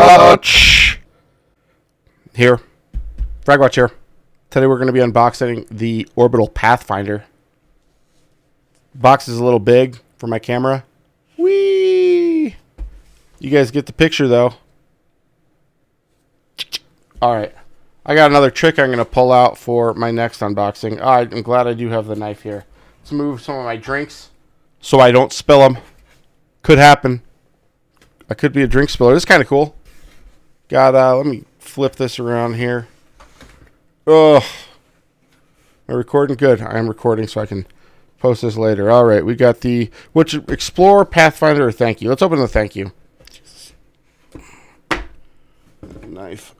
FragWatch. Here. FragWatch here. Today we're going to be unboxing the Orbital Pathfinder. Box is a little big for my camera. Whee! You guys get the picture though. Alright. I got another trick I'm going to pull out for my next unboxing. Alright, I'm glad I do have the knife here. Let's move some of my drinks so I don't spill them. Could happen. I could be a drink spiller. This is kind of cool. Got, let me flip this around here. Oh, am I recording? Good. I am recording so I can post this later. All right, we got the Explore, Pathfinder, or Thank You. Let's open the Thank You. Knife.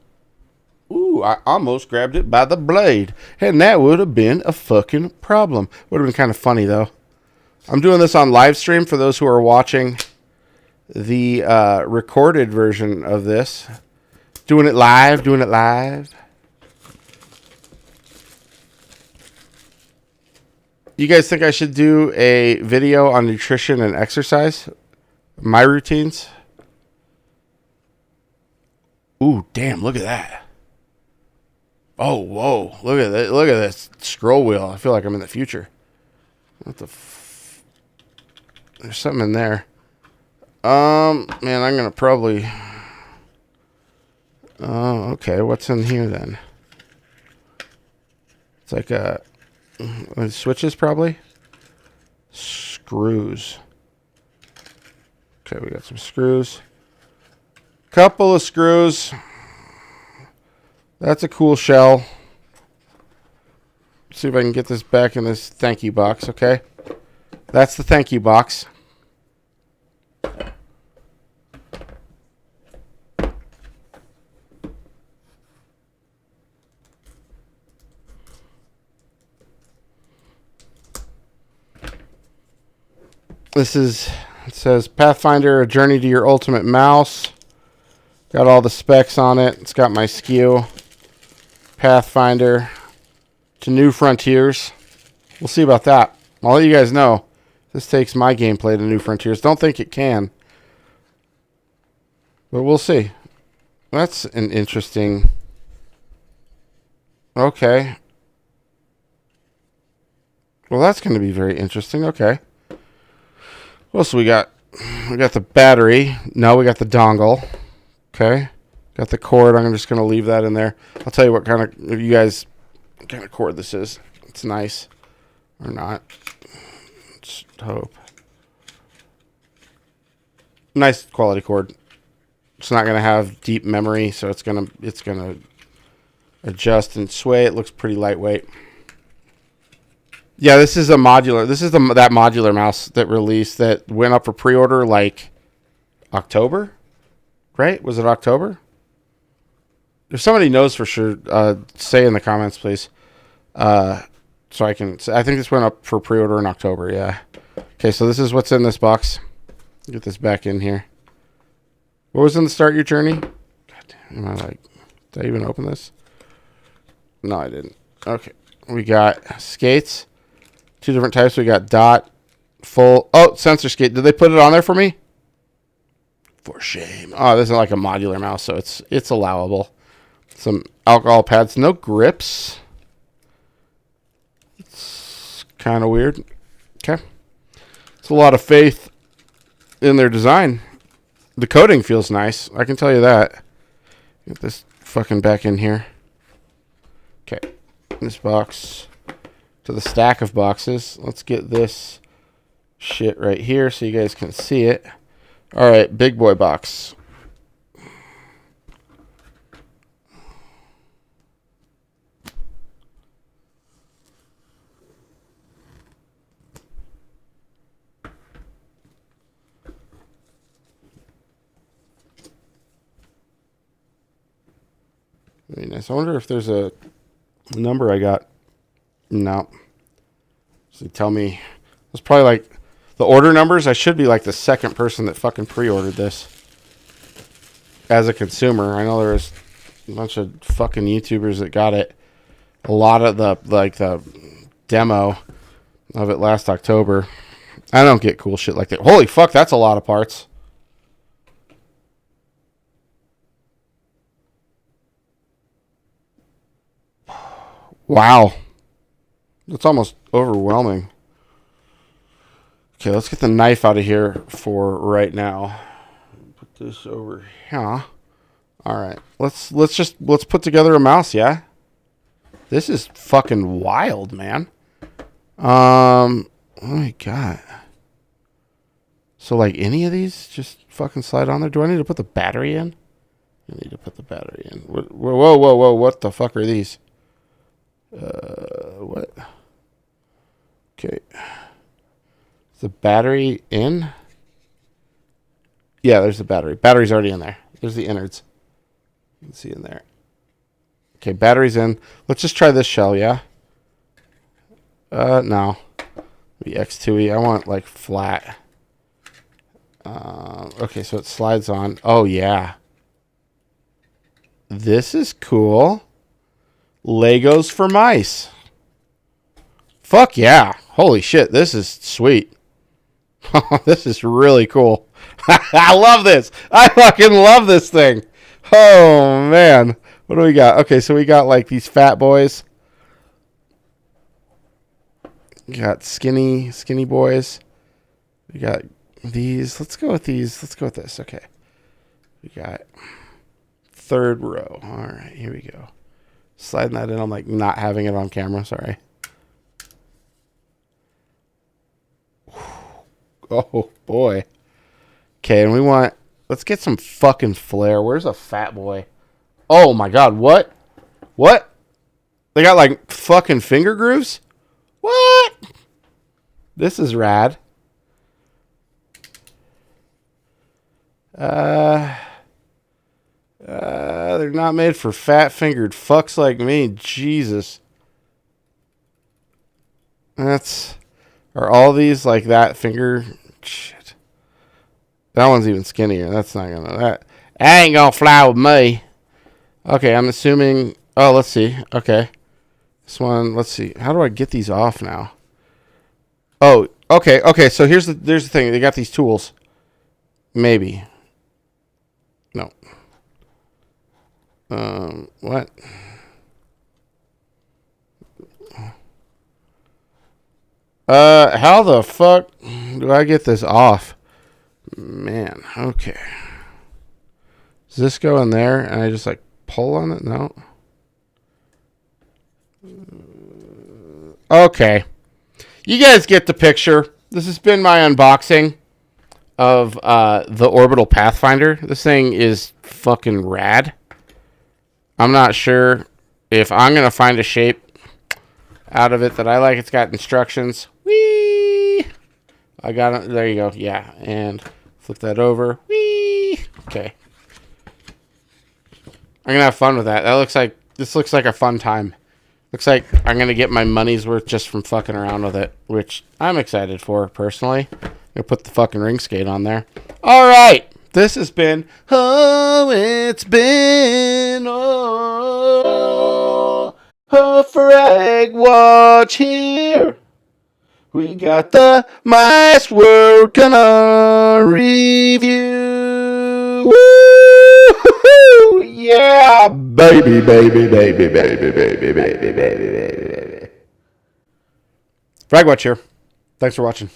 Ooh, I almost grabbed it by the blade, and that would have been a fucking problem. Would have been kind of funny though. I'm doing this on live stream for those who are watching the recorded version of this. Doing it live. You guys think I should do a video on nutrition and exercise? My routines? Ooh, damn, look at that. Oh, whoa. Look at that. Look at this scroll wheel. I feel like I'm in the future. What the There's something in there. Man, I'm going to probably... okay, what's in here then? It's like switches probably? Screws. Okay, we got some screws. Couple of screws. That's a cool shell. See if I can get this back in this thank you box, okay? That's the thank you box. It says Pathfinder, a journey to your ultimate mouse. Got all the specs on it. It's got my SKU. Pathfinder to new frontiers. We'll see about that. I'll let you guys know. This takes my gameplay to new frontiers. Don't think it can. But we'll see. That's an interesting... Okay. Well, that's going to be very interesting. Okay. What else we got? We got the battery. No, we got the dongle. Okay. Got the cord. I'm just going to leave that in there. I'll tell you what kind of, if you guys, what kind of cord this is. It's nice. Or not. Let's hope. Nice quality cord. It's not going to have deep memory, so it's going to adjust and sway. It looks pretty lightweight. Yeah, this is a modular. This is that modular mouse that released that went up for pre-order like October, right? Was it October? If somebody knows for sure, say in the comments, please. So I can. I think this went up for pre-order in October. Yeah. Okay, so this is what's in this box. Get this back in here. What was in the Start Your Journey? God damn, did I even open this? No, I didn't. Okay, we got skates. Two different types. We got dot, full. Oh, sensor skate. Did they put it on there for me? For shame. Oh, this is like a modular mouse, so it's allowable. Some alcohol pads. No grips. It's kind of weird. Okay. It's a lot of faith in their design. The coating feels nice. I can tell you that. Get this fucking back in here. Okay. This box. To the stack of boxes. Let's get this shit right here so you guys can see it. All right, big boy box. Very nice. I wonder if there's a number I got. No. So tell me. It's probably like the order numbers. I should be like the second person that fucking pre-ordered this. As a consumer. I know there was a bunch of fucking YouTubers that got it. a lot of the demo of it last October. I don't get cool shit like that. Holy fuck, that's a lot of parts. Wow. That's almost overwhelming. Okay, let's get the knife out of here for right now. Put this over here. All right. Let's put together a mouse, yeah? This is fucking wild, man. What do we got? So, like, any of these just fucking slide on there? Do I need to put the battery in? I need to put the battery in. Whoa. What the fuck are these? What? Okay. Is the battery in? Yeah, there's the battery. Battery's already in there. There's the innards. You can see in there. Okay, battery's in. Let's just try this shell, yeah? No. The X2E. I want, like, flat. Okay, so it slides on. Oh, yeah. This is cool. Legos for mice. Fuck yeah. Holy shit, this is sweet. This is really cool. I love this. I fucking love this thing. Oh, man. What do we got? Okay, so we got, like, these fat boys. We got skinny boys. We got these. Let's go with these. Let's go with this. Okay. We got third row. All right, here we go. Sliding that in. I'm like not having it on camera. Sorry. Oh, boy. Okay, and we want... Let's get some fucking flair. Where's a fat boy? Oh, my God. What? What? They got, like, fucking finger grooves? What? This is rad. They're not made for fat-fingered fucks like me. Jesus. That's... Are all these like that finger? Shit. That one's even skinnier. That's not gonna... That ain't gonna fly with me. Okay, I'm assuming... Oh, let's see. Okay. This one, let's see. How do I get these off now? Oh, okay, okay. So here's the thing. They got these tools. Maybe. No. What? How the fuck do I get this off? Man, okay. Does this go in there and I just like pull on it? No. Okay. You guys get the picture. This has been my unboxing of the Orbital Pathfinder. This thing is fucking rad. I'm not sure if I'm going to find a shape out of it that I like. It's got instructions. Whee! I got it. There you go. Yeah. And flip that over. Whee! Okay. I'm going to have fun with that. This looks like a fun time. Looks like I'm going to get my money's worth just from fucking around with it, which I'm excited for, personally. I'm going to put the fucking ring skate on there. All right. This has been, oh, it's been, oh, a FragWatch here. We got the mice we're gonna review. Woo! Yeah, baby. FragWatch here. Thanks for watching.